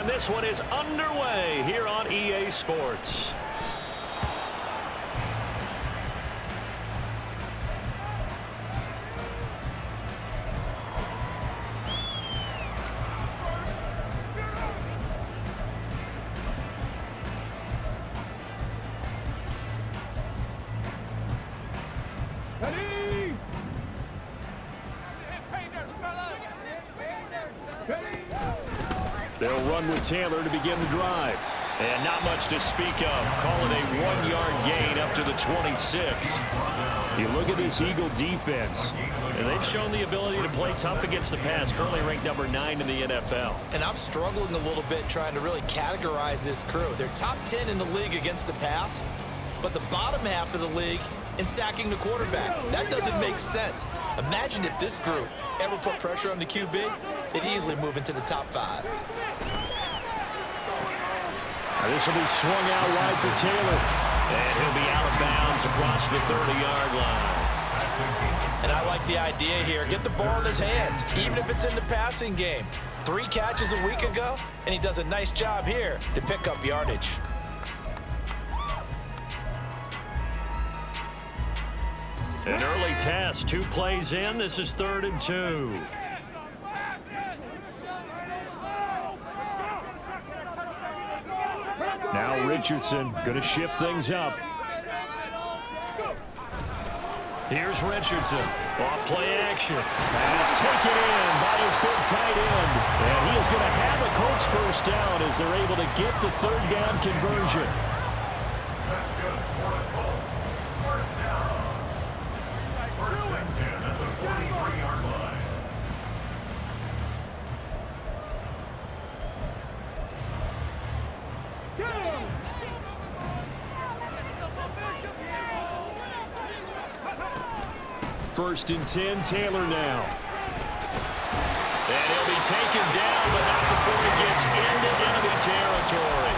And this one is underway here on EA Sports. They'll run with Taylor to begin the drive. And not much to speak of. Call it a 1-yard gain up to the 26. You look at this Eagle defense, and they've shown the ability to play tough against the pass, currently ranked number 9 in the NFL. And I'm struggling a little bit trying to really categorize this crew. They're top 10 in the league against the pass, but the bottom half of the league in sacking the quarterback. That doesn't make sense. Imagine if this group ever put pressure on the QB, they'd easily move into the top 5. This will be swung out wide for Taylor. And he'll be out of bounds across the 30-yard line. And I like the idea here. Get the ball in his hands, even if it's in the passing game. 3 catches a week ago, and he does a nice job here to pick up yardage. An early test, 2 plays in. This is 3rd and 2. Now Richardson going to shift things up. Here's Richardson. Off play action. And it's taken in by his big tight end. And he is going to have a Colts first down as they're able to get the 3rd down conversion. That's good for the Colts. First down. First and 10 at the 43-yard line. First and 10, Taylor now. And he'll be taken down, but not before he gets into enemy territory.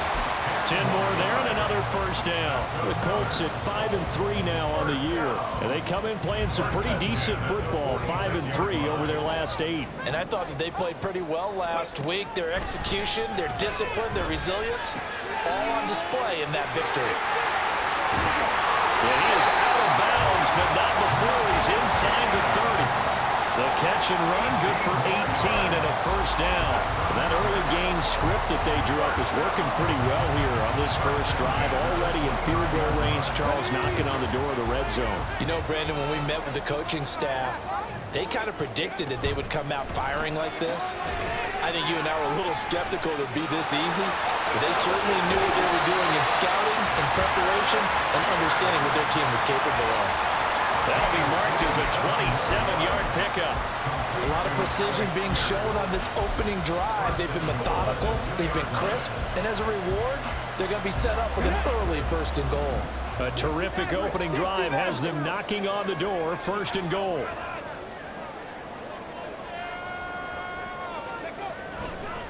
10 more there and another first down. The Colts at 5-3 now on the year. And they come in playing some pretty decent football, 5-3 over their last 8. And I thought that they played pretty well last week. Their execution, their discipline, their resilience, all on display in that victory. Yeah, he is out of bounds, but not before he's inside the 30. The catch and run, good for 18 and a first down. That early game script that they drew up is working pretty well here on this first drive. Already in field goal range, Charles knocking on the door of the red zone. You know, Brandon, when we met with the coaching staff, they kind of predicted that they would come out firing like this. I think you and I were a little skeptical that it'd be this easy, but they certainly knew what they were doing in scouting and preparation and understanding what their team was capable of. That'll be marked as a 27-yard pickup. A lot of precision being shown on this opening drive. They've been methodical, they've been crisp, and as a reward, they're going to be set up with an early 1st and goal. A terrific opening drive has them knocking on the door, 1st and goal.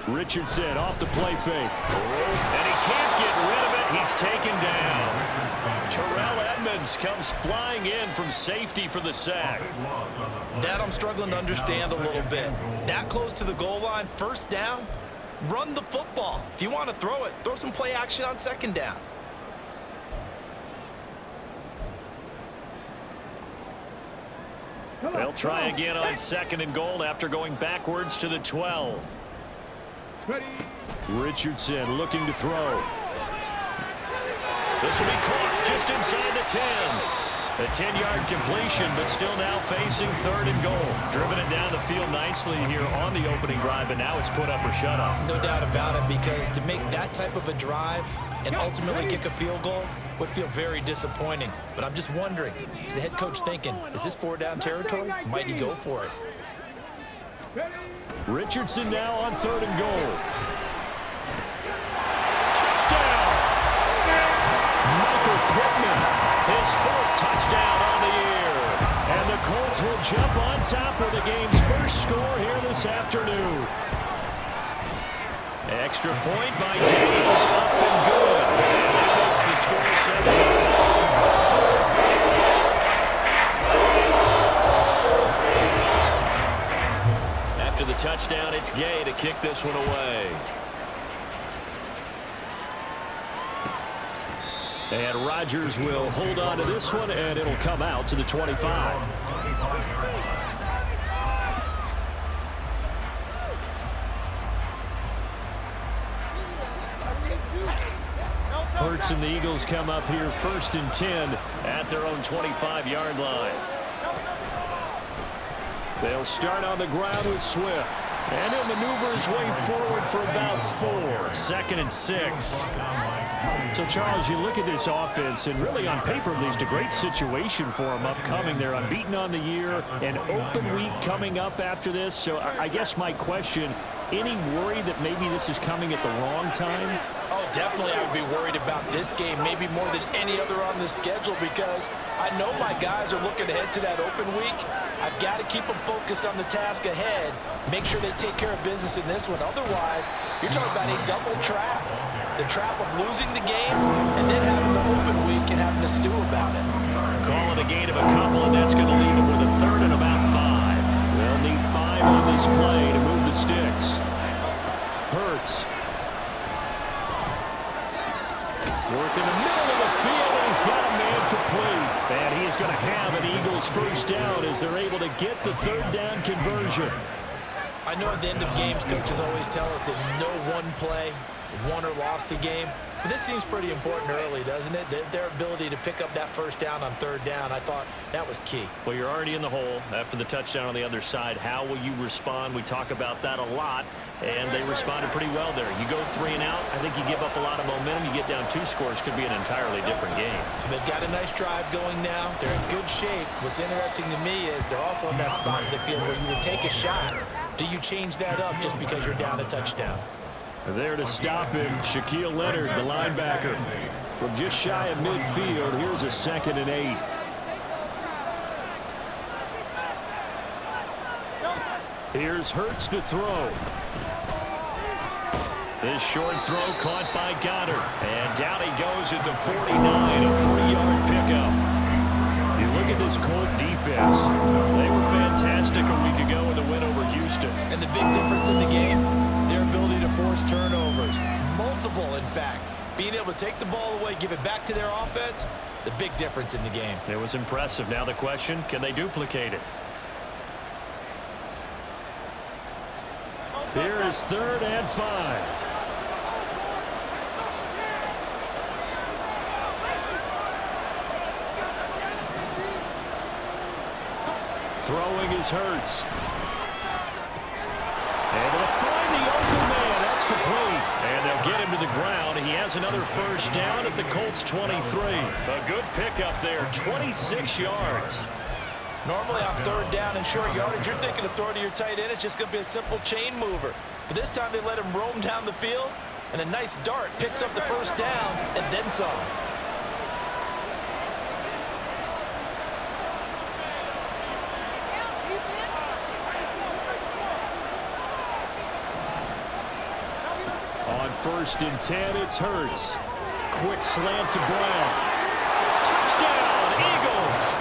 Richardson off the play fake. And he can't get rid of it. He's taken down. Terrell Edmonds comes flying in from safety for the sack. That I'm struggling to understand a little bit. That close to the goal line, 1st down, run the football. If you want to throw it, throw some play action on 2nd down. They'll try again on 2nd and goal after going backwards to the 12. Richardson looking to throw. This will be caught just inside the 10. A 10-yard completion, but still now facing 3rd and goal. Driven it down the field nicely here on the opening drive, but now it's put up or shut up. No doubt about it, because to make that type of a drive and ultimately kick a field goal would feel very disappointing. But I'm just wondering, is the head coach thinking, is this 4-down territory? Might he go for it? Richardson now on 3rd and goal. Touchdown! Michael Pittman, his 4th touchdown on the year. And the Colts will jump on top of the game's first score here this afternoon. Extra point by Gaines, up and good. And that makes the score 7. After the touchdown, it's Gay to kick this one away. And Rodgers will hold on to this one, and it'll come out to the 25. Hurts and the Eagles come up here 1st and 10 at their own 25-yard line. They'll start on the ground with Swift. And he'll maneuver his way forward for about 4. 2nd and 6. So, Charles, you look at this offense, and really on paper, at least, a great situation for them upcoming. They're unbeaten on the year, an open week coming up after this. So I guess my question, any worry that maybe this is coming at the wrong time? Oh, definitely I would be worried about this game, maybe more than any other on the schedule, because I know my guys are looking ahead to that open week. I've got to keep them focused on the task ahead, make sure they take care of business in this one. Otherwise, you're talking about a double trap. The trap of losing the game and then having the open week and having to stew about it. Call it a gain of a couple, and that's going to leave them with a 3rd and about 5. They'll need 5 on this play to move the sticks. Hurts. Work in the middle of the field, and he's got a man complete. And he is going to have an Eagles 1st down as they're able to get the 3rd down conversion. I know at the end of games, coaches always tell us that no one play won or lost a game. But this seems pretty important early, doesn't it? Their ability to pick up that 1st down on 3rd down, I thought that was key. Well, you're already in the hole after the touchdown on the other side. How will you respond? We talk about that a lot, and they responded pretty well there. You go 3 and out, I think you give up a lot of momentum. You get down 2 scores, could be an entirely different game. So they've got a nice drive going now. They're in good shape. What's interesting to me is they're also in that spot of the field where you would take a shot. Do you change that up just because you're down a touchdown? There to stop him, Shaquille Leonard, the linebacker. From just shy of midfield, here's a 2nd and 8. Here's Hurts to throw. This short throw caught by Goddard. And down he goes at the 49, a 3-yard pickup. You look at this Colt defense. They were fantastic a week ago in the win over Houston. And the big difference in the game, their ability to force turnovers. Multiple, in fact. Being able to take the ball away, give it back to their offense, the big difference in the game. It was impressive. Now the question, can they duplicate it? Here is 3rd and 5. Throwing is Hurts. And they'll find the open man. That's complete. And they'll get him to the ground. He has another 1st down at the Colts 23. A good pickup there, 26 yards. Normally on 3rd down and short yardage, you're thinking of throwing to your tight end. It's just going to be a simple chain mover. But this time they let him roam down the field, and a nice dart picks up the 1st down and then some. On 1st and 10, it's Hurts. Quick slant to Brown. Touchdown, Eagles!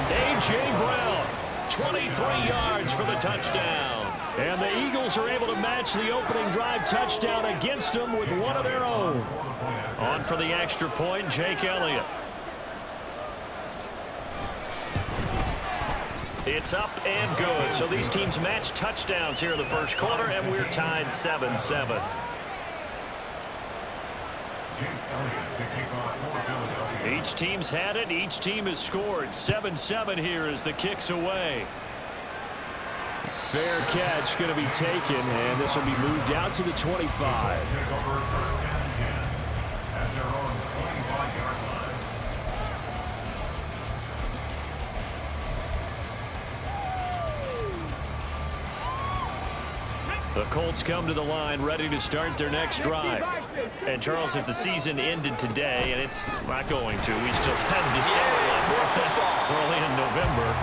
A.J. Brown, 23 yards for the touchdown. And the Eagles are able to match the opening drive touchdown against them with one of their own. On for the extra point, Jake Elliott. It's up and good. So these teams match touchdowns here in the 1st quarter, and we're tied 7-7. Each team's had it. Each team has scored. 7-7 here as the kick's away. Fair catch going to be taken, and this will be moved out to the 25. The Colts come to the line ready to start their next drive. And, Charles, if the season ended today, and it's not going to, we still have December left. We're only in November.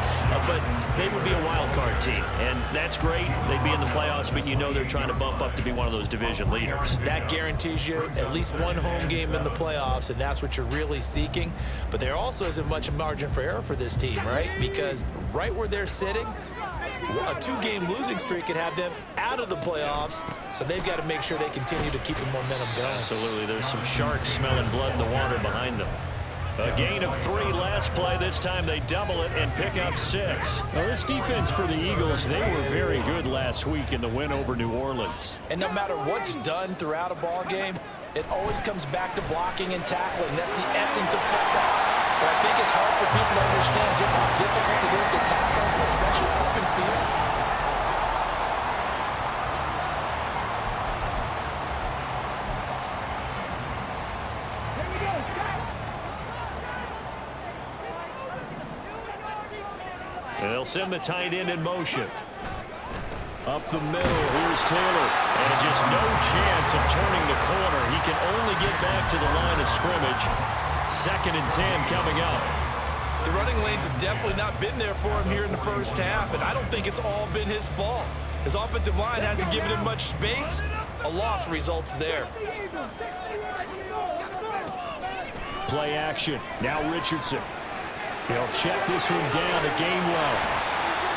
But they would be a wild card team. And that's great. They'd be in the playoffs, but you know they're trying to bump up to be one of those division leaders. That guarantees you at least one home game in the playoffs, and that's what you're really seeking. But there also isn't much margin for error for this team, right? Because right where they're sitting, A 2-game losing streak could have them out of the playoffs, so they've got to make sure they continue to keep the momentum going. Absolutely. There's some sharks smelling blood in the water behind them. A gain of 3 last play. This time they double it and pick up 6. Well, this defense for the Eagles, they were very good last week in the win over New Orleans. And no matter what's done throughout a ball game, it always comes back to blocking and tackling. That's the essence of football. But I think it's hard for people to understand just how difficult it is to tackle, especially open field. They'll send the tight end in motion. Up the middle, here's Taylor. And just no chance of turning the corner. He can only get back to the line of scrimmage. 2nd and 10 coming up. The running lanes have definitely not been there for him here in the first half, and I don't think it's all been his fault. His offensive line hasn't given him much space. A loss results there. Play action. Now Richardson. He'll check this one down to Gainwell.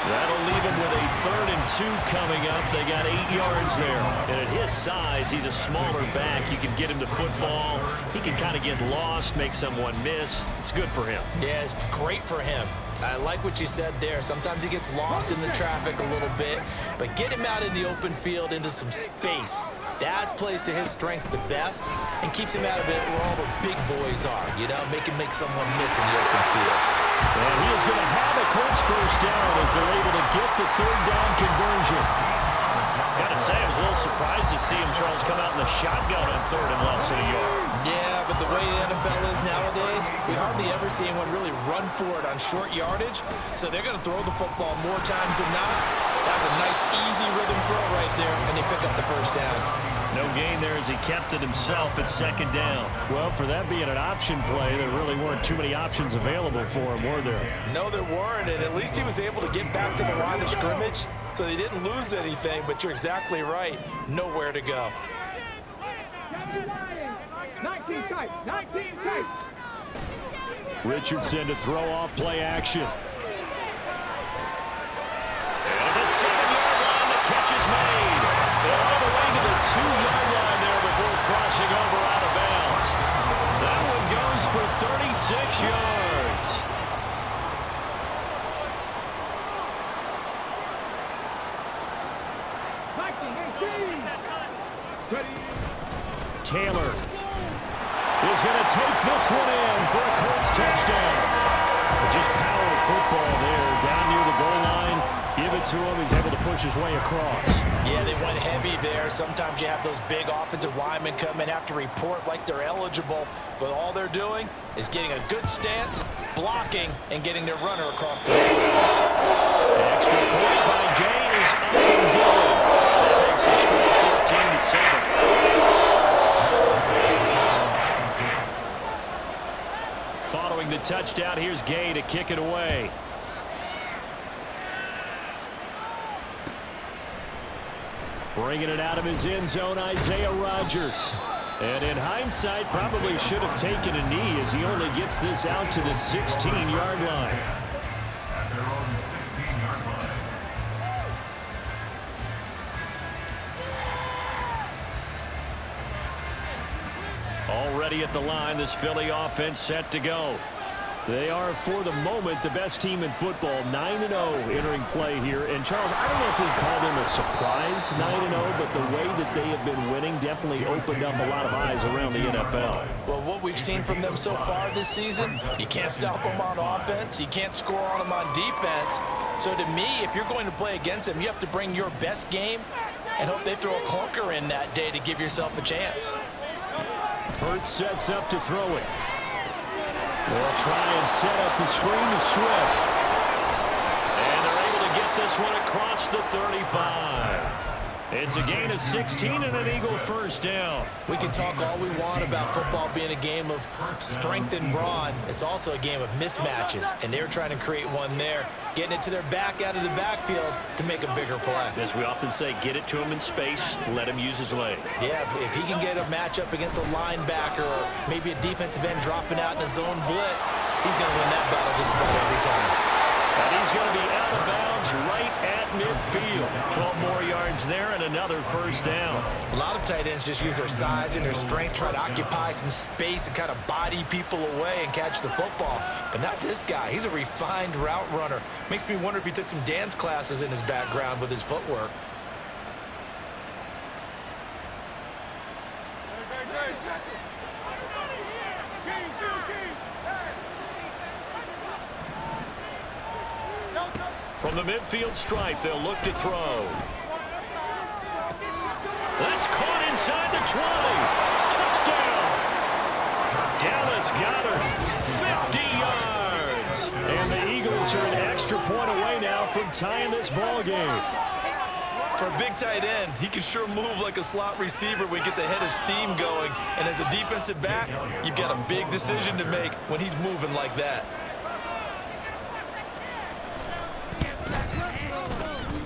That'll leave him with a 3rd and 2 coming up. They got 8 yards there. And at his size, he's a smaller back. You can get him to football. He can kind of get lost, make someone miss. It's good for him. Yeah, it's great for him. I like what you said there. Sometimes he gets lost in the traffic a little bit, but get him out in the open field into some space. That plays to his strengths the best and keeps him out of it where all the big boys are, you know, make someone miss in the open field. And he is going to have a Colts first down as they're able to get the 3rd down conversion. Got to say, I was a little surprised to see him, Charles, come out in the shotgun on 3rd and less than a yard. Yeah, but the way the NFL is nowadays, we hardly ever see anyone really run for it on short yardage, so they're going to throw the football more times than not. That was a nice, easy rhythm throw right there, and they pick up the first down. No gain there as he kept it himself at 2nd down. Well, for that being an option play, there really weren't too many options available for him, were there? No, there weren't, and at least he was able to get back to the line of scrimmage, so they didn't lose anything, but you're exactly right. Nowhere to go. 19 tight, 19 tight. Richardson to throw off play action. And at the 7-yard line, the catch is made. All the way to the 2-yard line there before crossing over out of bounds. That one goes for 36 yards. Taylor is going to take this one in for a Colts touchdown. Just power football there down near the goal line. Give it to him. He's able to push his way across. Yeah, they went heavy there. Sometimes you have those big offensive linemen come in, have to report like they're eligible, but all they're doing is getting a good stance, blocking, and getting their runner across the field. Extra point by Gain is up and good. That makes the score 14-7. Following the touchdown, here's Gay to kick it away. Bringing it out of his end zone, Isaiah Rodgers. And in hindsight, probably should have taken a knee as he only gets this out to the 16-yard line. At their own 16-yard line. Already at the line, this Philly offense set to go. They are, for the moment, the best team in football, 9-0 entering play here. And, Charles, I don't know if we call them a surprise 9-0, but the way that they have been winning definitely opened up a lot of eyes around the NFL. Well, what we've seen from them so far this season, you can't stop them on offense. You can't score on them on defense. So, to me, if you're going to play against them, you have to bring your best game and hope they throw a clunker in that day to give yourself a chance. Hurts sets up to throw it. They'll try and set up the screen to Swift. And they're able to get this one across the 35. It's a gain of 16 and an Eagle first down. We can talk all we want about football being a game of strength and brawn. It's also a game of mismatches, and they're trying to create one there, getting it to their back out of the backfield to make a bigger play. As we often say, get it to him in space, let him use his leg. Yeah, if he can get a matchup against a linebacker or maybe a defensive end dropping out in a zone blitz, he's going to win that battle just about every time. And he's going to be out of bounds right at midfield. 12 more yards there and another first down. A lot of tight ends just use their size and their strength, try to occupy some space and kind of body people away and catch the football. But not this guy. He's a refined route runner. Makes me wonder if he took some dance classes in his background with his footwork. From the midfield stripe, they'll look to throw. That's caught inside the 20. Touchdown. Dallas got her. 50 yards. And the Eagles are an extra point away now from tying this ball game. For a big tight end, he can sure move like a slot receiver when he gets a head of steam going. And as a defensive back, you've got a big decision to make when he's moving like that.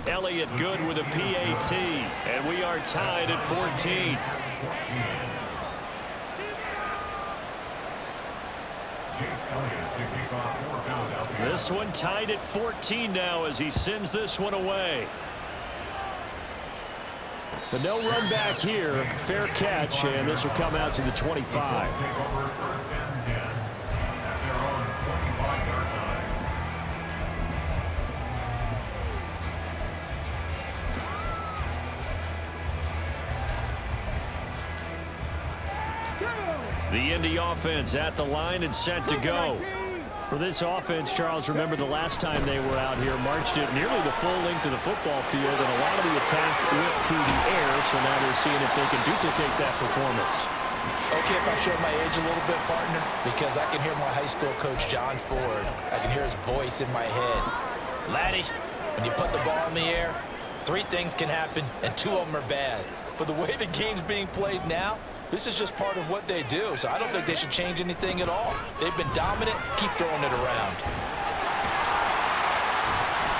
Elliott good with a PAT, and we are tied at 14. This one tied at 14 now as he sends this one away. But no run back here. Fair catch, and this will come out to the 25. The Indy offense at the line and set to go. For this offense, Charles, remember the last time they were out here, marched it nearly the full length of the football field, and a lot of the attack went through the air, so now they're seeing if they can duplicate that performance. Okay, if I show my age a little bit, partner, because I can hear my high school coach, John Ford. I can hear his voice in my head. Laddie, when you put the ball in the air, 3 things can happen, and 2 of them are bad. But the way the game's being played now, this is just part of what they do, so I don't think they should change anything at all. They've been dominant. Keep throwing it around.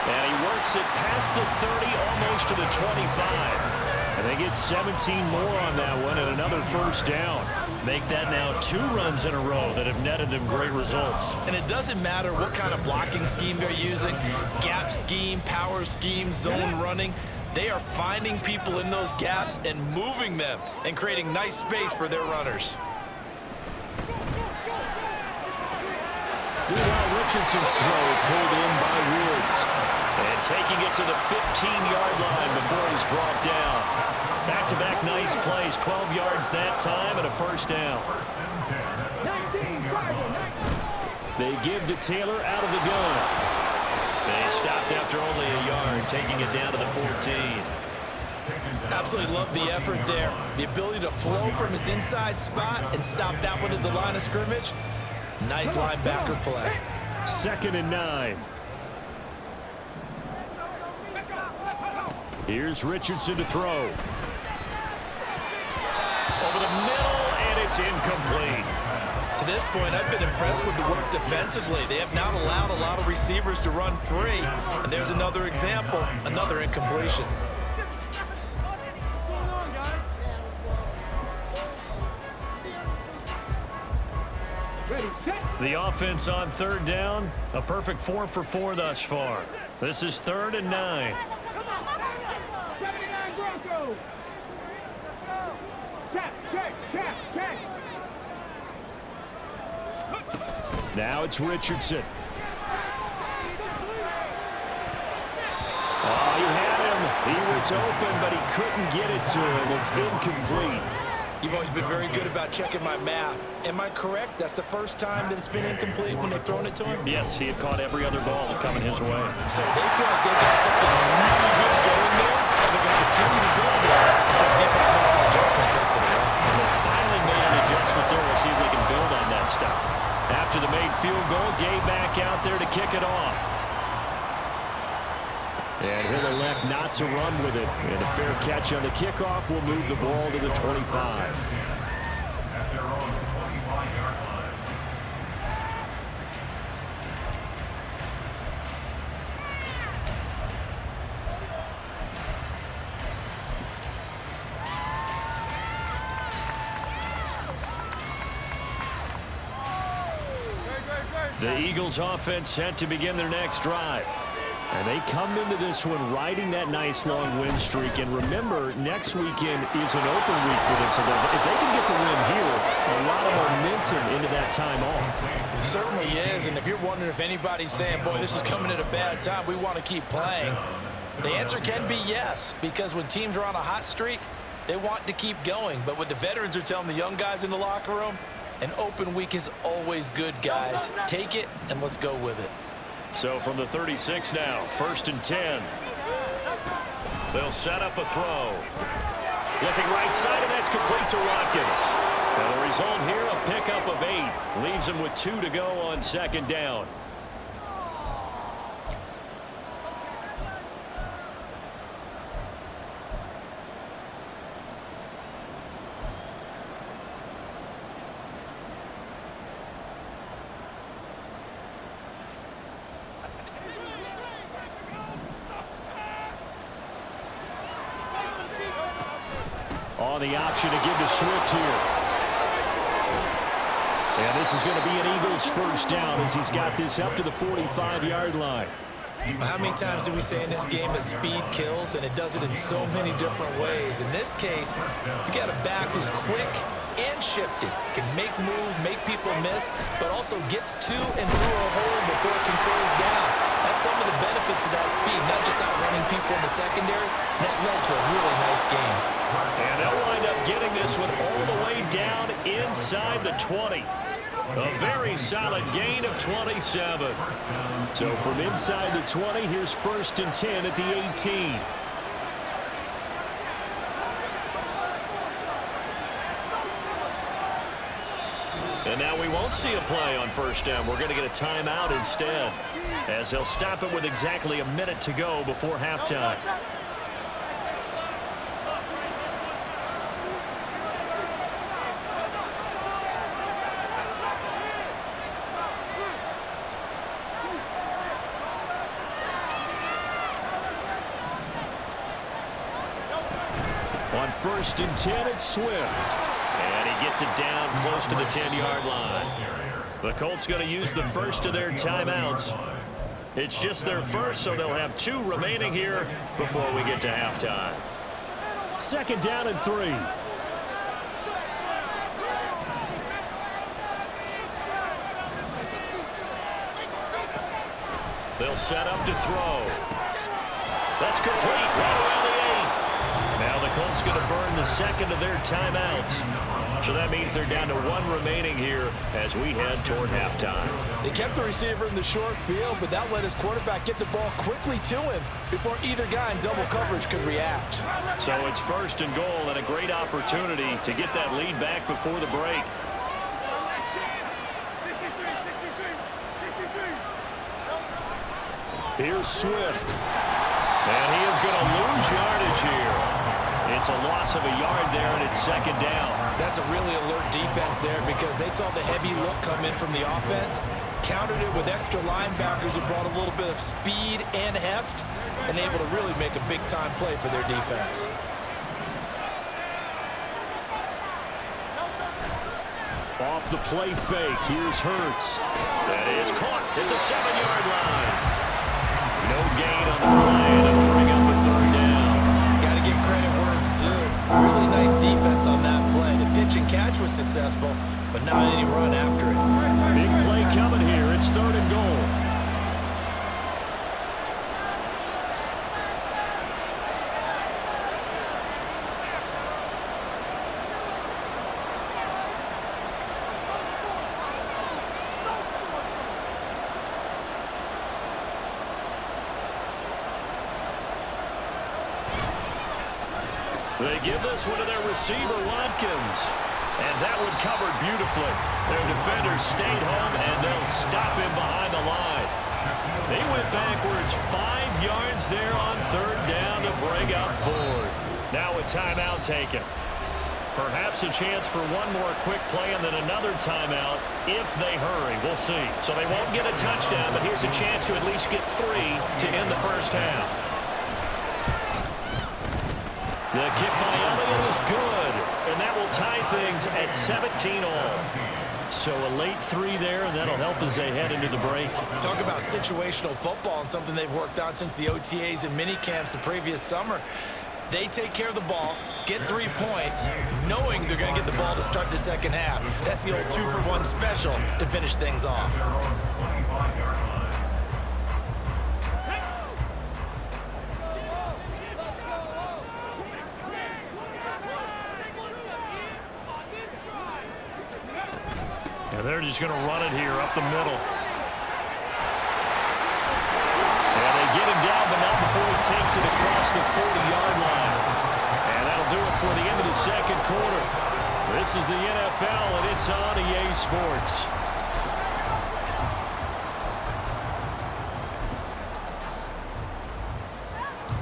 And he works it past the 30, almost to the 25. And they get 17 more on that one and another first down. Make that now 2 runs in a row that have netted them great results. And it doesn't matter what kind of blocking scheme they're using, gap scheme, power scheme, zone running. They are finding people in those gaps and moving them and creating nice space for their runners. Meanwhile, Richardson's throw pulled in by Woods. And taking it to the 15-yard line before he's brought down. Back-to-back nice plays, 12 yards that time and a first down. They give to Taylor out of the gun. They stopped after only a yard, taking it down to the 14. Absolutely love the effort there. The ability to flow from his inside spot and stop that one at the line of scrimmage. Nice linebacker play. 2nd and 9. Here's Richardson to throw. Over the middle, and it's incomplete. To this point, I've been impressed with the work defensively. They have not allowed a lot of receivers to run free. And there's another example, another incompletion. The offense on 3rd down, a perfect 4 for 4 thus far. This is 3rd and 9. Now it's Richardson. Oh, you had him. He was open, but he couldn't get it to him. It's incomplete. You've always been very good about checking my math. Am I correct? That's the first time that it's been incomplete when they've thrown it to him? Yes, he had caught every other ball coming his way. So they feel like they've got something really good going there, and they're going to continue to go there until the defense makes an adjustment, takes it away. And they finally made an adjustment there. We'll see if they can build on that stop. After the made field goal, Gay back out there to kick it off. And he'll elect not to run with it. And a fair catch on the kickoff will move the ball to the 25. At their own 25-yard line. The Eagles offense set to begin their next drive. And they come into this one riding that nice long win streak. And remember, next weekend is an open week for them. So if they can get the win here, a lot of momentum into that time off. It certainly is. And if you're wondering if anybody's saying, boy, this is coming at a bad time, we want to keep playing, the answer can be yes. Because when teams are on a hot streak, they want to keep going. But what the veterans are telling the young guys in the locker room, an open week is always good, guys. Take it and let's go with it. So from the 36 now, 1st and 10. They'll set up a throw. Looking right side, and that's complete to Watkins. Now the result here, a pickup of 8. Leaves him with 2 to go on 2nd down. On the option to give to Swift here. And this is going to be an Eagles first down as he's got this up to the 45-yard line. How many times do we say in this game that speed kills, and it does it in so many different ways? In this case, you got a back who's quick and shifty, can make moves, make people miss, but also gets to and through a hole before it can close down. That's some of the benefits of that speed, not just outrunning people in the secondary. That led to a really nice game. And they'll wind up getting this one all the way down inside the 20. A very solid gain of 27. So from inside the 20, here's 1st and 10 at the 18. And now we won't see a play on 1st down. We're going to get a timeout instead, as they'll stop it with exactly a minute to go before halftime. On 1st and 10, it's Swift. And he gets it down close to the 10-yard line. The Colts going to use the first of their timeouts. It's just their first, so they'll have 2 remaining here before we get to halftime. 2nd down and 3. They'll set up to throw. That's complete right around the 8. Now the Colts going to burn the 2nd of their timeouts. So that means they're down to 1 remaining here as we head toward halftime. They kept the receiver in the short field, but that let his quarterback get the ball quickly to him before either guy in double coverage could react. So it's 1st and goal and a great opportunity to get that lead back before the break. Here's Swift. And he is going to lose yardage here. It's a loss of a yard there, and it's 2nd down. That's a really alert defense there because they saw the heavy look come in from the offense, countered it with extra linebackers who brought a little bit of speed and heft, and able to really make a big-time play for their defense. Off the play fake, here's Hurts. That is caught at the 7-yard line. No gain on the play, and it'll bring up a 3rd down. Got to give credit where it's due. Really nice defense on that play. The pitch and catch was successful, but not any run after it. Big play coming here. It's 3rd and goal. They give this one to their receiver, Watkins. And that one covered beautifully. Their defenders stayed home, and they'll stop him behind the line. They went backwards 5 yards there on 3rd down to bring up 4th. Now a timeout taken. Perhaps a chance for one more quick play and then another timeout if they hurry. We'll see. So they won't get a touchdown, but here's a chance to at least get 3 to end the first half. The kick by Elliott is good, and that will tie things at 17 all. So a late 3 there, and that'll help as they head into the break. Talk about situational football and something they've worked on since the OTAs and mini camps the previous summer. They take care of the ball, get 3 points, knowing they're going to get the ball to start the second half. That's the old 2-for-1 special to finish things off. And they're just going to run it here up the middle. And they get him down, but not before he takes it across the 40-yard line. And that'll do it for the end of the second quarter. This is the NFL, and it's on EA Sports.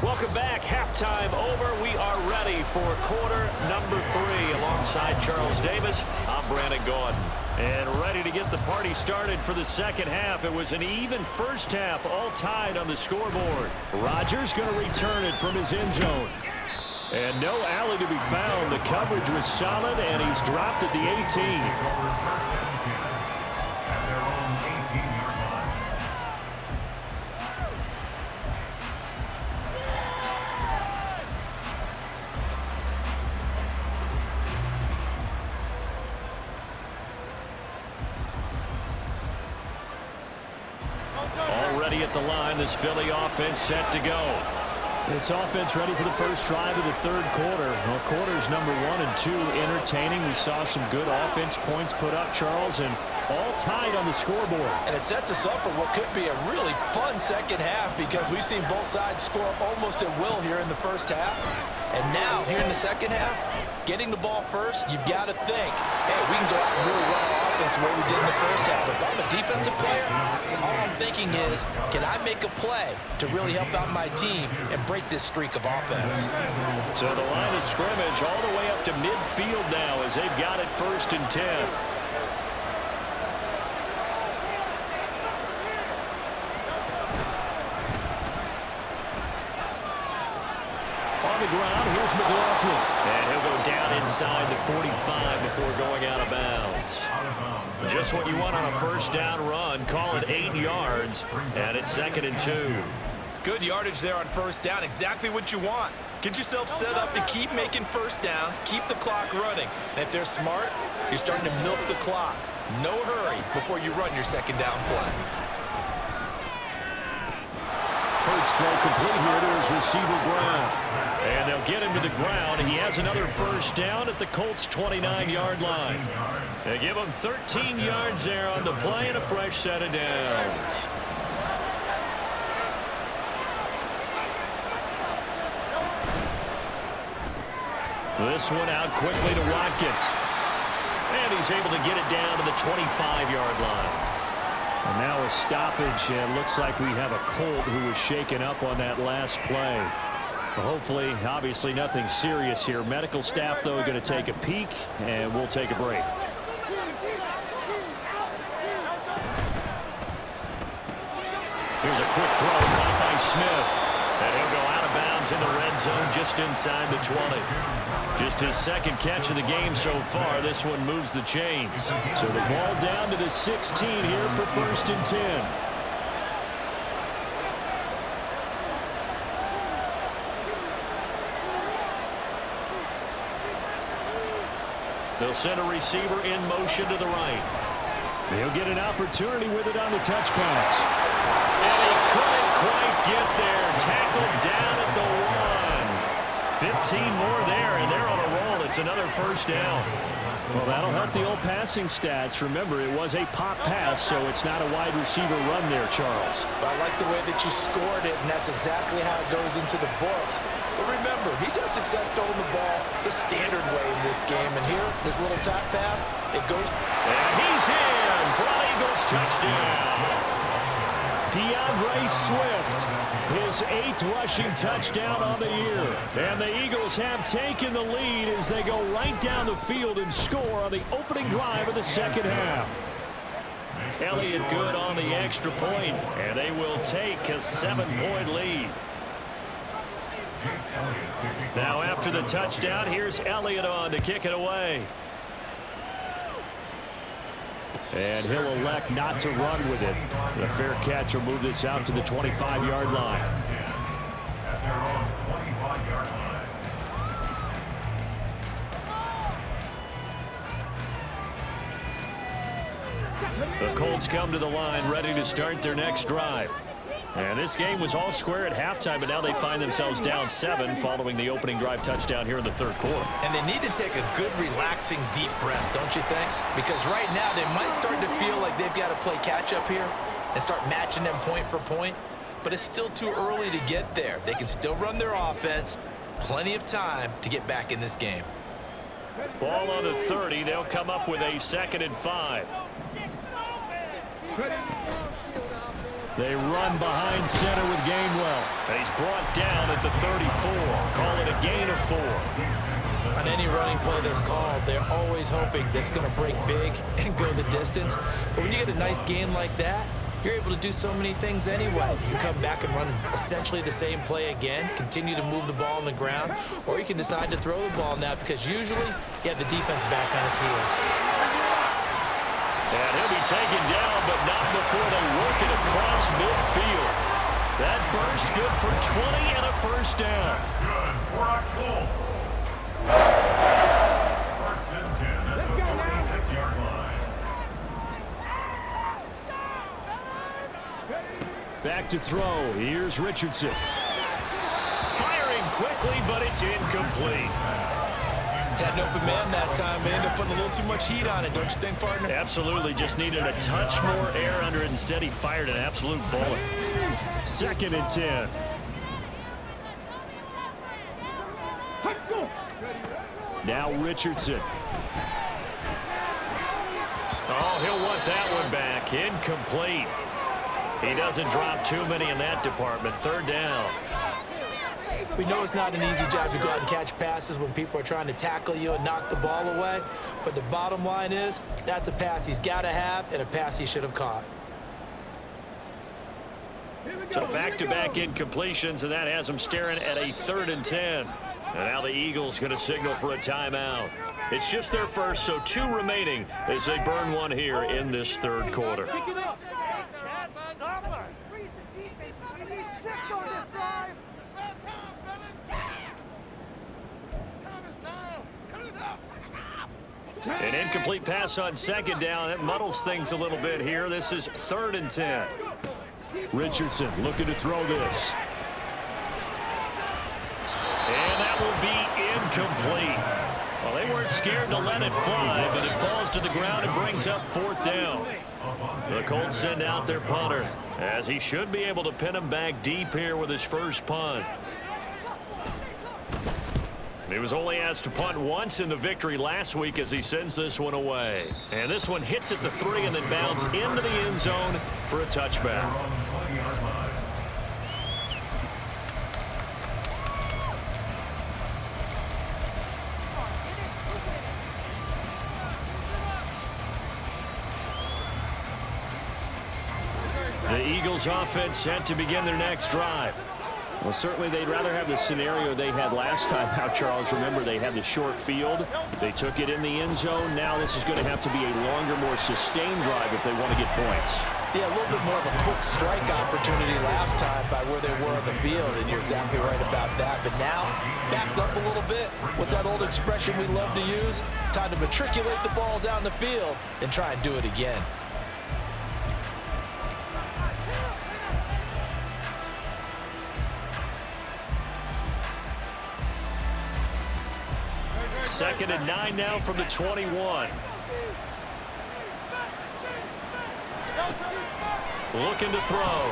Welcome back. Halftime over. We are ready for quarter number 3. Alongside Charles Davis, I'm Brandon Gordon. And ready to get the party started for the second half. It was an even first half, all tied on the scoreboard. Rodgers going to return it from his end zone. And no alley to be found. The coverage was solid, and he's dropped at the 18. Already at the line, this Philly offense set to go. This offense ready for the first drive of the third quarter. Well, quarters number 1 and 2 entertaining. We saw some good offense points put up, Charles, and all tied on the scoreboard. And it sets us up for what could be a really fun second half because we've seen both sides score almost at will here in the first half. And now, here in the second half, getting the ball first, you've got to think, hey, we can go out and really run our offense the way we did in the first half. If I'm a defensive player, all I'm thinking is, can I make a play to really help out my team and break this streak of offense? So the line of scrimmage all the way up to midfield now as they've got it 1st and 10. On the ground, here's McLaughlin. And he'll go down inside the 45 before going out of bounds. Just what you want on a first down run. Call it 8 yards, and it's 2nd and 2. Good yardage there on first down. Exactly what you want. Get yourself set up to keep making first downs, keep the clock running. And if they're smart, you're starting to milk the clock. No hurry before you run your second down play. Hurts throw complete here to his receiver Brown. And they'll get him to the ground. He has another first down at the Colts' 29-yard line. They give him 13 yards there on the play and a fresh set of downs. This one out quickly to Watkins. And he's able to get it down to the 25-yard line. And now a stoppage, and looks like we have a Colt who was shaken up on that last play. Well, hopefully, obviously nothing serious here. Medical staff, though, going to take a peek, and we'll take a break. Here's a quick throw caught by Smith. And he'll go out of bounds in the red zone just inside the 20. Just his second catch of the game so far. This one moves the chains. So the ball down to the 16 here for 1st and 10. They'll send a receiver in motion to the right. He'll get an opportunity with it on the touch pass. And he couldn't quite get there. Tackled down at the 1. 15 more there, and they're on a roll. It's another first down. Well, that'll help the old passing stats. Remember, it was a pop pass, so it's not a wide receiver run there, Charles. I like the way that you scored it, and that's exactly how it goes into the books. But remember, he's had success throwing the ball the standard way in this game. And here, this little top pass, it goes. And he's in for an Eagles touchdown. DeAndre Swift, his 8th rushing touchdown on the year. And the Eagles have taken the lead as they go right down the field and score on the opening drive of the second half. Elliott good on the extra point, and they will take a 7-point lead. Now after the touchdown, here's Elliott on to kick it away. And he'll elect not to run with it. The fair catch will move this out to the 25-yard line. At their own 25-yard line. The Colts come to the line ready to start their next drive. And this game was all square at halftime, but now they find themselves down 7 following the opening drive touchdown here in the third quarter. And they need to take a good, relaxing, deep breath, don't you think? Because right now they might start to feel like they've got to play catch-up here and start matching them point for point. But it's still too early to get there. They can still run their offense. Plenty of time to get back in this game. Ball on the 30. They'll come up with a 2nd and 5. They run behind center with Gainwell. And he's brought down at the 34. Call it a gain of 4. On any running play that's called, they're always hoping that it's going to break big and go the distance. But when you get a nice gain like that, you're able to do so many things anyway. You can come back and run essentially the same play again, continue to move the ball on the ground, or you can decide to throw the ball now because usually you have the defense back on its heels. And he'll be taken down, but not before they work it across midfield. That burst good for 20 and a first down. Good for our Colts. First and 10 at the 46-yard line. Back to throw. Here's Richardson. Firing quickly, but it's incomplete. Had an open man that time, but ended up putting a little too much heat on it, don't you think, partner? Absolutely. Just needed a touch more air under it. Instead, he fired an absolute bullet. 2nd and 10. Now Richardson. Oh, he'll want that one back. Incomplete. He doesn't drop too many in that department. 3rd down. We know it's not an easy job to go out and catch passes when people are trying to tackle you and knock the ball away. But the bottom line is, that's a pass he's got to have and a pass he should have caught. So back-to-back incompletions, and that has him staring at a 3rd and 10. And now the Eagles going to signal for a timeout. It's just their first, so 2 remaining as they burn one here in this third quarter. An incomplete pass on 2nd down. That muddles things a little bit here. This is 3rd and 10. Richardson looking to throw this. And that will be incomplete. Well, they weren't scared to let it fly, but it falls to the ground and brings up 4th down. The Colts send out their punter, as he should be able to pin him back deep here with his first punt. He was only asked to punt once in the victory last week as he sends this one away. And this one hits at the 3 and then bounds into the end zone for a touchback. The Eagles offense set to begin their next drive. Well, certainly they'd rather have the scenario they had last time out, Charles. Remember, they had the short field. They took it in the end zone. Now this is going to have to be a longer, more sustained drive if they want to get points. Yeah, a little bit more of a quick strike opportunity last time by where they were on the field, and you're exactly right about that. But now, backed up a little bit. What's that old expression we love to use? Time to matriculate the ball down the field and try and do it again. Second and 9 now from the 21. Looking to throw.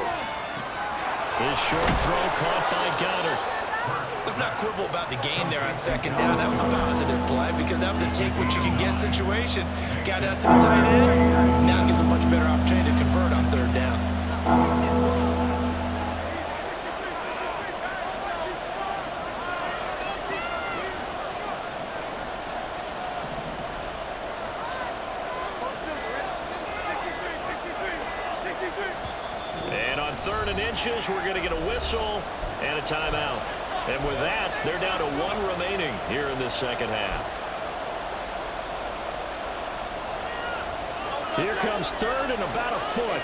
His short throw caught by Goddard. Let's not quibble about the gain there on 2nd down. That was a positive play because that was a take-what-you-can-get situation. Got out to the tight end. Now gives a much better opportunity to convert on 3rd down. And on 3rd and inches, we're going to get a whistle and a timeout. And with that, they're down to 1 remaining here in this second half. Here comes third and about a foot.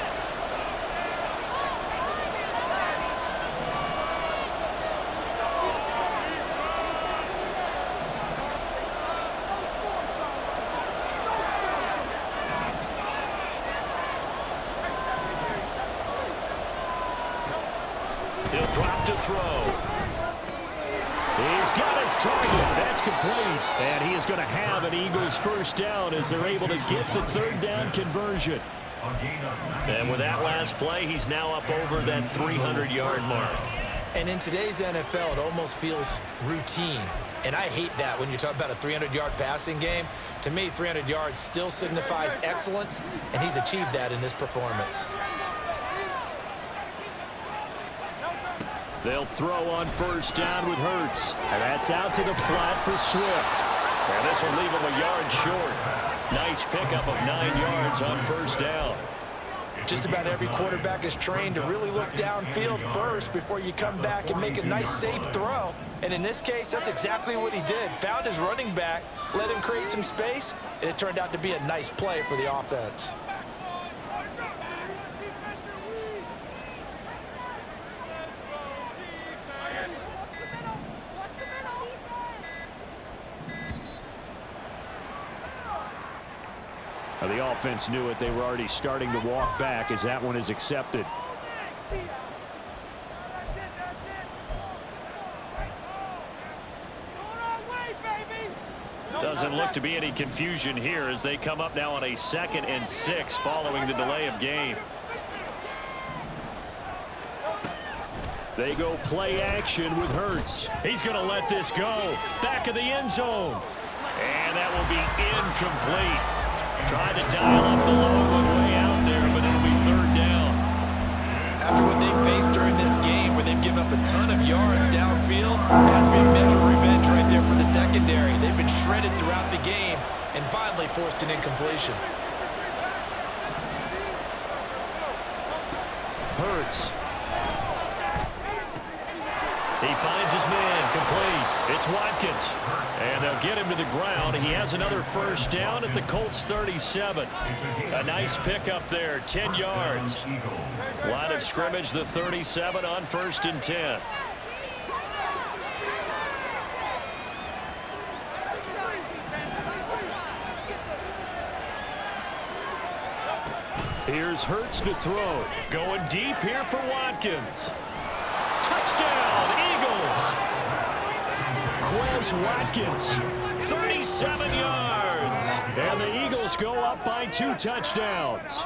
He'll drop to throw. He's got his target. That's complete. And he is going to have an Eagles first down as they're able to get the third down conversion. And with that last play, he's now up over that 300-yard mark. And in today's NFL, it almost feels routine. And I hate that when you talk about a 300-yard passing game. To me, 300 yards still signifies excellence, and he's achieved that in this performance. They'll throw on first down with Hurts. And that's out to the flat for Swift. And this will leave him a yard short. Nice pickup of 9 yards on first down. Just about every quarterback is trained to really look downfield first before you come back and make a nice, safe throw. And in this case, that's exactly what he did. Found his running back, let him create some space, and it turned out to be a nice play for the offense. The offense knew it. They were already starting to walk back as that one is accepted. Doesn't look to be any confusion here as they come up now on a 2nd and 6 following the delay of game. They go play action with Hurts. He's going to let this go. Back of the end zone. And that will be incomplete. Trying to dial up the long one way out there, but it'll be third down. After what they faced during this game, where they've given up a ton of yards downfield, it has to be a measure of revenge right there for the secondary. They've been shredded throughout the game and finally forced an incompletion. Hurts. He finds his man, complete. It's Watkins. And they'll get him to the ground. He has another first down at the Colts 37. A nice pickup there, 10 yards. Line of scrimmage, the 37 on 1st and 10. Here's Hurts to throw. Going deep here for Watkins. Touchdown, Eagles. Quez Watkins, 37 yards. And the Eagles go up by 2 touchdowns.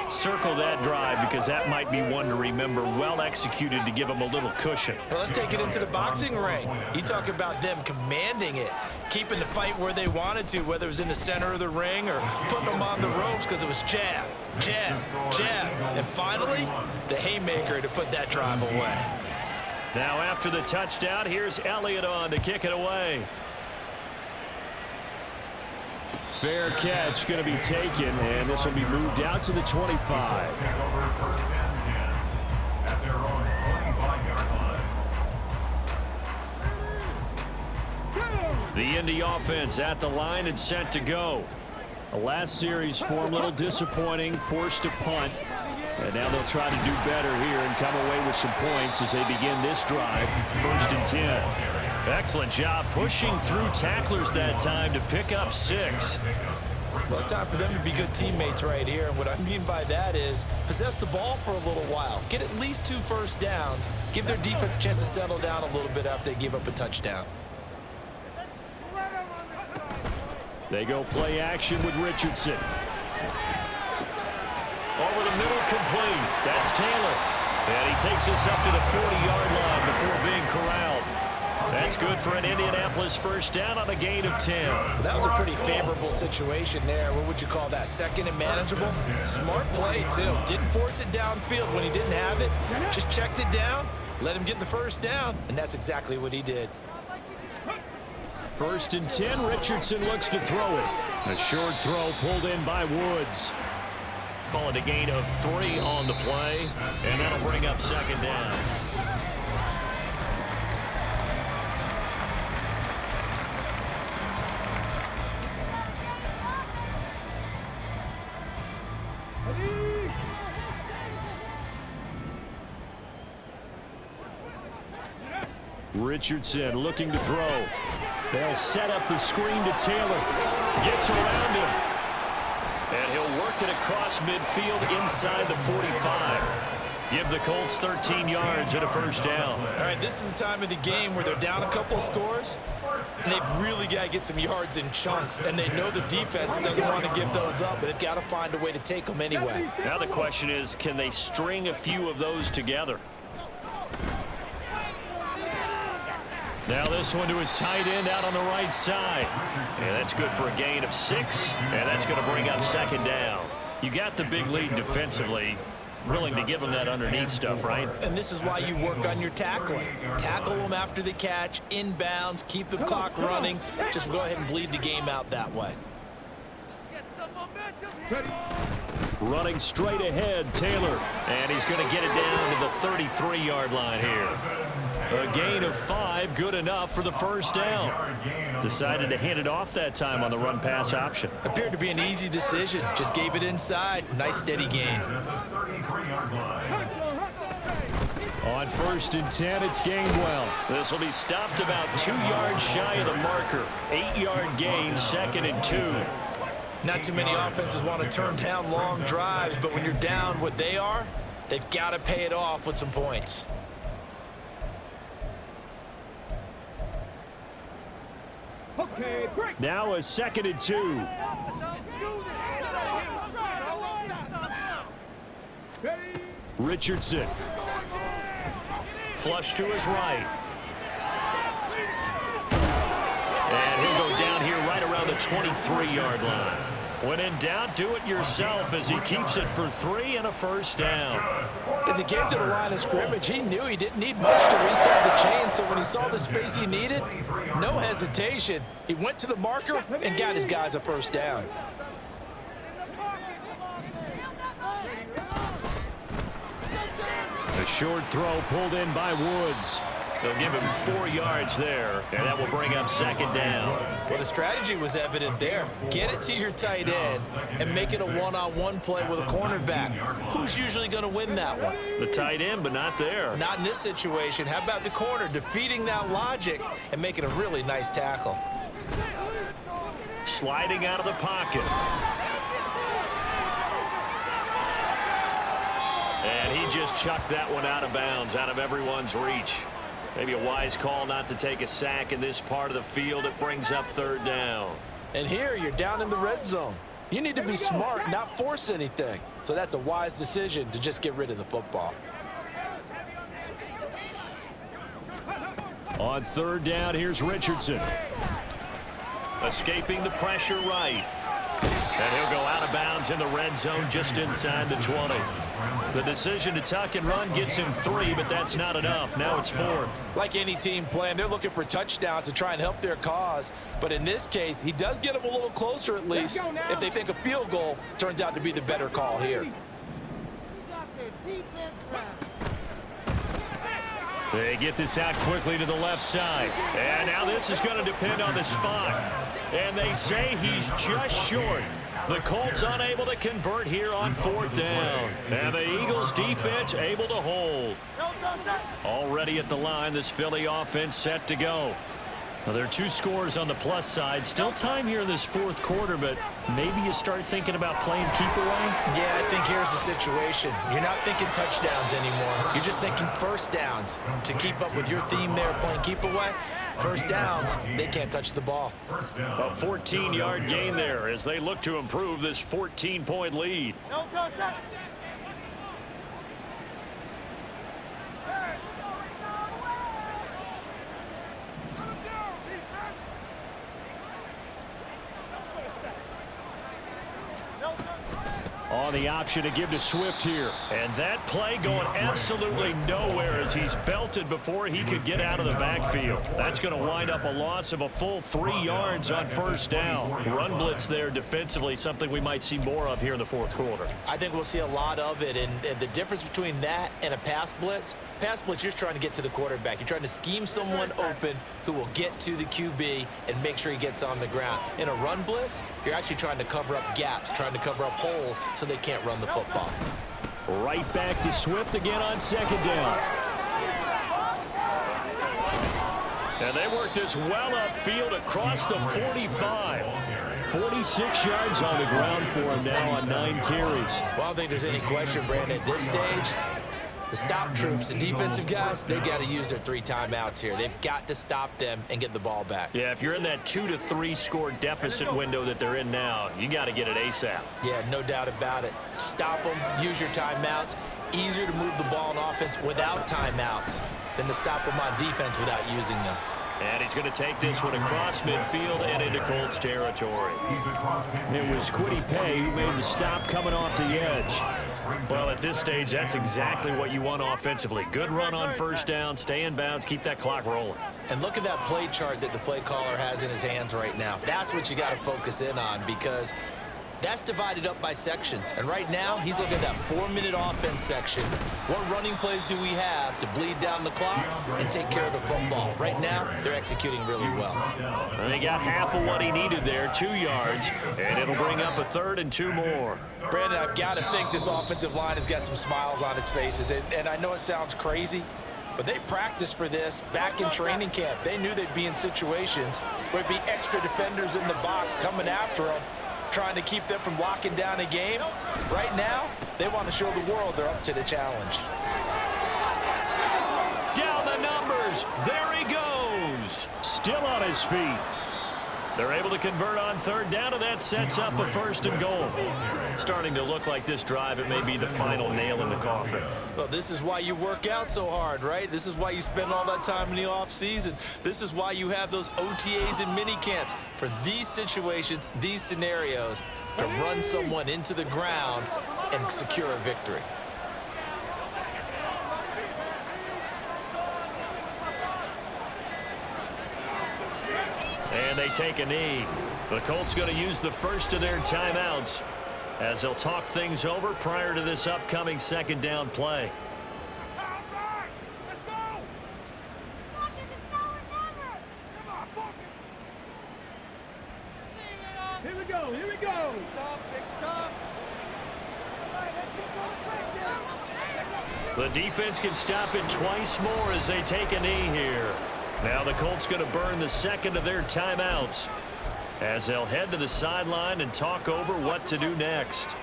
Circle that drive because that might be one to remember. Well executed to give them a little cushion. Well, let's take it into the boxing ring. You talk about them commanding it, keeping the fight where they wanted to, whether it was in the center of the ring or putting them on the ropes because it was jab, jab, jab. And finally, the haymaker to put that drive away. Now after the touchdown, here's Elliott on to kick it away. Fair catch going to be taken, and this will be moved out to the 25. The Indy offense at the line and set to go. The last series form a little disappointing, forced to punt. And now they'll try to do better here and come away with some points as they begin this drive. 1st and 10. Excellent job pushing through tacklers that time to pick up 6. Well, it's time for them to be good teammates right here. And what I mean by that is possess the ball for a little while. Get at least 2 first downs. Give their defense a chance to settle down a little bit after they give up a touchdown. They go play action with Richardson. Over the middle, complete. That's Taylor. And he takes us up to the 40-yard line before being corralled. That's good for an Indianapolis first down on a gain of 10. That was a pretty favorable situation there. What would you call that? 2nd and manageable? Smart play, too. Didn't force it downfield when he didn't have it. Just checked it down, let him get the first down, and that's exactly what he did. 1st and 10, Richardson looks to throw it. A short throw pulled in by Woods. Call it a gain of 3 on the play, and that'll bring up 2nd down. Richardson looking to throw. They'll set up the screen to Taylor. Gets around him. And he'll work it across midfield inside the 45. Give the Colts 13 yards and a first down. All right, this is the time of the game where they're down a couple of scores, and they've really got to get some yards in chunks, and they know the defense doesn't want to give those up, but they've got to find a way to take them anyway. Now the question is, can they string a few of those together? Now this one to his tight end out on the right side. And that's good for a gain of 6, and that's going to bring up second down. You got the big lead defensively. Willing to give them that underneath stuff, right? And this is why you work on your tackling. Tackle them after the catch, inbounds, keep the clock running. Just go ahead and bleed the game out that way. Running straight ahead, Taylor. And he's going to get it down to the 33-yard line here. A gain of 5, good enough for the first down. Decided to hand it off that time on the run-pass option. Appeared to be an easy decision. Just gave it inside. Nice, steady gain. On 1st and 10, it's Gainwell. This will be stopped about 2 yards shy of the marker. 8-yard gain, 2nd and 2. Not too many offenses want to turn down long drives, but when you're down what they are, they've got to pay it off with some points. Now a 2nd and 2. Richardson. Flush to his right. And he'll go down here right around the 23-yard line. When in doubt, do it yourself as he keeps it for 3 and a first down. As he came to the line of scrimmage, he knew he didn't need much to reset the chain, so when he saw the space he needed, no hesitation. He went to the marker and got his guys a first down. A short throw pulled in by Woods. They'll give him 4 yards there, and that will bring up second down. Well, the strategy was evident there. Get it to your tight end and make it a one-on-one play with a cornerback. Who's usually going to win that one? The tight end, but not there. Not in this situation. How about the corner defeating that logic and making a really nice tackle? Sliding out of the pocket. And he just chucked that one out of bounds, out of everyone's reach. Maybe a wise call not to take a sack in this part of the field. It brings up third down. And here you're down in the red zone. You need to be smart, not force anything. So that's a wise decision to just get rid of the football. On third down, here's Richardson. Escaping the pressure right. And he'll go out of bounds in the red zone just inside the 20. The decision to tuck and run gets him 3, but that's not enough. Now it's 4th. Like any team playing, they're looking for touchdowns to try and help their cause. But in this case, he does get them a little closer at least if they think a field goal turns out to be the better call here. They get this out quickly to the left side. And now this is going to depend on the spot. And they say he's just short. The Colts unable to convert here on 4th down. And the Eagles defense able to hold. Already at the line, this Philly offense set to go. Well, there are 2 scores on the plus side. Still time here in this 4th quarter, but maybe you start thinking about playing keep away? Yeah, I think here's the situation. You're not thinking touchdowns anymore. You're just thinking first downs. To keep up with your theme there, playing keep away, first downs, they can't touch the ball. A 14-yard gain there as they look to improve this 14-point lead. On the option to give to Swift here. And that play going absolutely nowhere as he's belted before he could get out of the backfield. That's going to wind up a loss of a full 3 yards on first down. Run blitz there defensively, something we might see more of here in the 4th quarter. I think we'll see a lot of it. And the difference between that and a pass blitz, you're just trying to get to the quarterback. You're trying to scheme someone open who will get to the QB and make sure he gets on the ground. In a run blitz, you're actually trying to cover up gaps, trying to cover up holes so they can't run the football. Right back to Swift again on 2nd down. And they work this well upfield across the 45. 46 yards on the ground for him now on 9 carries. Well, I don't think there's any question, Brandon, at this stage, the stop troops, the defensive guys, they got to use their 3 timeouts here. They've got to stop them and get the ball back. Yeah, if you're in that 2 to 3 score deficit window that they're in now, you got to get it ASAP. Yeah, no doubt about it. Stop them, use your timeouts. Easier to move the ball on offense without timeouts than to stop them on defense without using them. And he's going to take this one across midfield and into Colts territory. It was Kwity Paye who made the stop coming off the edge. Well, at this stage, that's exactly what you want offensively. Good run on first down, stay in bounds, keep that clock rolling. And look at that play chart that the play caller has in his hands right now. That's what you got to focus in on, because that's divided up by sections. And right now, he's looking at that 4-minute offense section. What running plays do we have to bleed down the clock and take care of the football? Right now, they're executing really well. And they got half of what he needed there, 2 yards, and it'll bring up a 3rd and 2 more. Brandon, I've got to think this offensive line has got some smiles on its faces. And I know it sounds crazy, but they practiced for this back in training camp. They knew they'd be in situations where it'd be extra defenders in the box coming after them, trying to keep them from locking down a game. Right now, they want to show the world they're up to the challenge. Down the numbers. There he goes. Still on his feet. They're able to convert on 3rd down, and that sets up a 1st and goal. Starting to look like this drive, it may be the final nail in the coffin. Well, this is why you work out so hard, right? This is why you spend all that time in the offseason. This is why you have those OTAs and mini camps. For these situations, these scenarios, to run someone into the ground and secure a victory. And they take a knee. The Colts going to use the first of their timeouts as they'll talk things over prior to this upcoming 2nd down play. Let's go! Focus, it's now or never! Come on, focus! Here we go, here we go! Stop, big stop! All right, let's get going, The defense can stop it twice more as they take a knee here. Now the Colts going to burn the 2nd of their timeouts as they'll head to the sideline and talk over what to do next.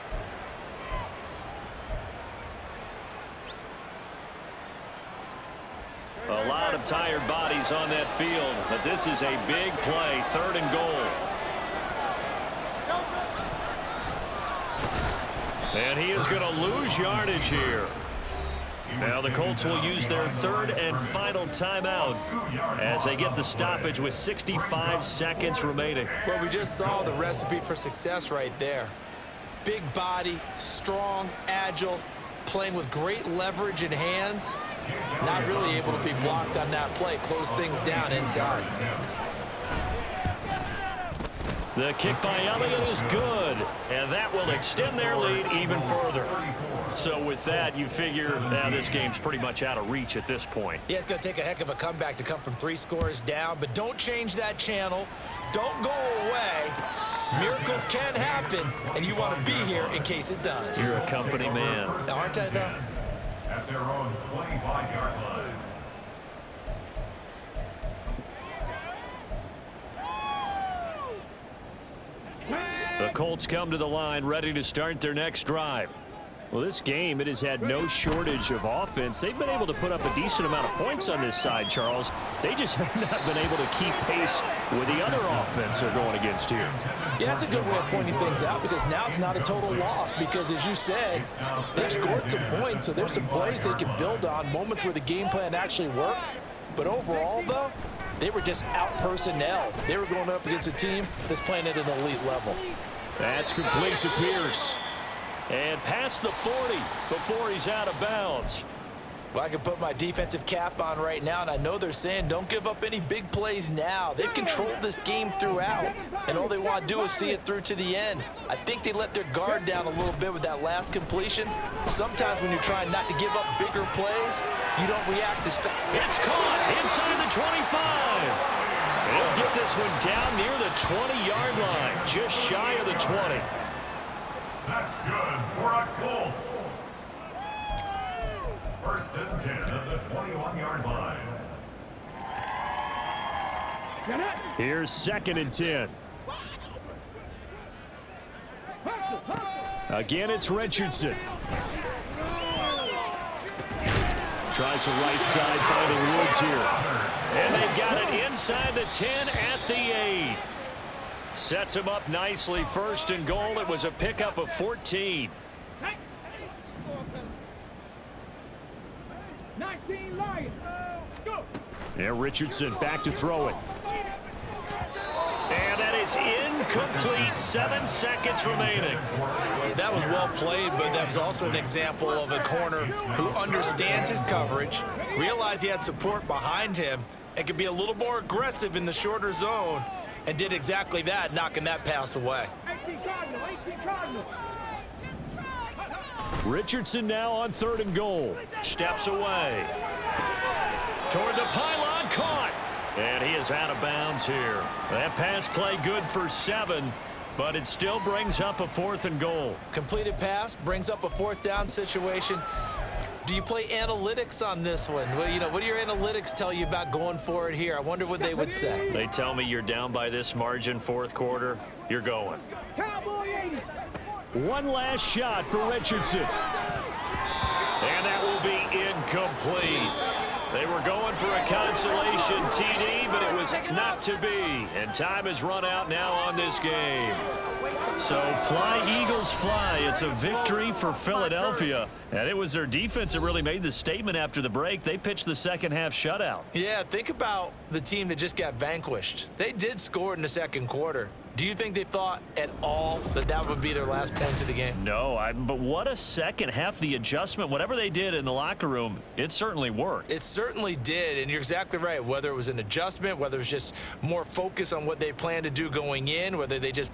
A lot of tired bodies on that field, but this is a big play, 3rd and goal. And he is going to lose yardage here. Now the Colts will use their 3rd and final timeout as they get the stoppage with 65 seconds remaining. Well, we just saw the recipe for success right there. Big body, strong, agile, playing with great leverage in hands. Not really able to be blocked on that play. Close things down inside. The kick by Elliott is good, and that will extend their lead even further. So with that, you figure now this game's pretty much out of reach at this point. Yeah, it's going to take a heck of a comeback to come from 3 scores down, but don't change that channel. Don't go away. Miracles can happen, and you want to be here in case it does. You're a company man. Now, aren't I, though? At their own 25-yard line. The Colts come to the line ready to start their next drive. Well, this game, it has had no shortage of offense. They've been able to put up a decent amount of points on this side, Charles. They just have not been able to keep pace with the other offense they're going against here. Yeah, that's a good way of pointing things out, because now it's not a total loss, because as you said, they've scored some points, so there's some plays they can build on, moments where the game plan actually worked. But overall, though, they were just out-personnel. They were going up against a team that's playing at an elite level. That's complete to Pierce. And past the 40 before he's out of bounds. Well, I can put my defensive cap on right now, and I know they're saying don't give up any big plays now. They've controlled this game throughout, and all they want to do is see it through to the end. I think they let their guard down a little bit with that last completion. Sometimes when you're trying not to give up bigger plays, you don't react as fast. It's caught inside the 25. He'll get this one down near the 20-yard line, just shy of the 20. That's good for a Colts. 1st and 10 at the 21-yard line. Here's 2nd and 10. Again, it's Richardson. Tries the right side, finding Woods here. And they've got it inside the 10 at the 8. Sets him up nicely. 1st and goal. It was a pickup of 14. 19 Lions. Go. Yeah, Richardson back to throw it. And that is incomplete. 7 seconds remaining. That was well played, but that was also an example of a corner who understands his coverage, realized he had support behind him, and could be a little more aggressive in the shorter zone, and did exactly that, knocking that pass away. 18 Cardinal. Richardson now on 3rd and goal. Steps away. Toward the pylon, caught. And he is out of bounds here. That pass play good for 7, but it still brings up a 4th and goal. Completed pass brings up a 4th down situation. Do you play analytics on this one? Well, you know, what do your analytics tell you about going for it here? I wonder what they would say. They tell me you're down by this margin 4th quarter. You're going. Cowboy 80. One last shot for Richardson. And that will be incomplete. They were going for a consolation TD, but it was not to be. And time has run out now on this game. So fly, Eagles, fly. It's a victory for Philadelphia. And it was their defense that really made the statement after the break. They pitched the second half shutout. Yeah, think about the team that just got vanquished. They did score in the 2nd quarter. Do you think they thought at all that that would be their last points of the game? No, but what a second half. The adjustment, whatever they did in the locker room, it certainly worked. It certainly did, and you're exactly right. Whether it was an adjustment, whether it was just more focus on what they planned to do going in, whether they just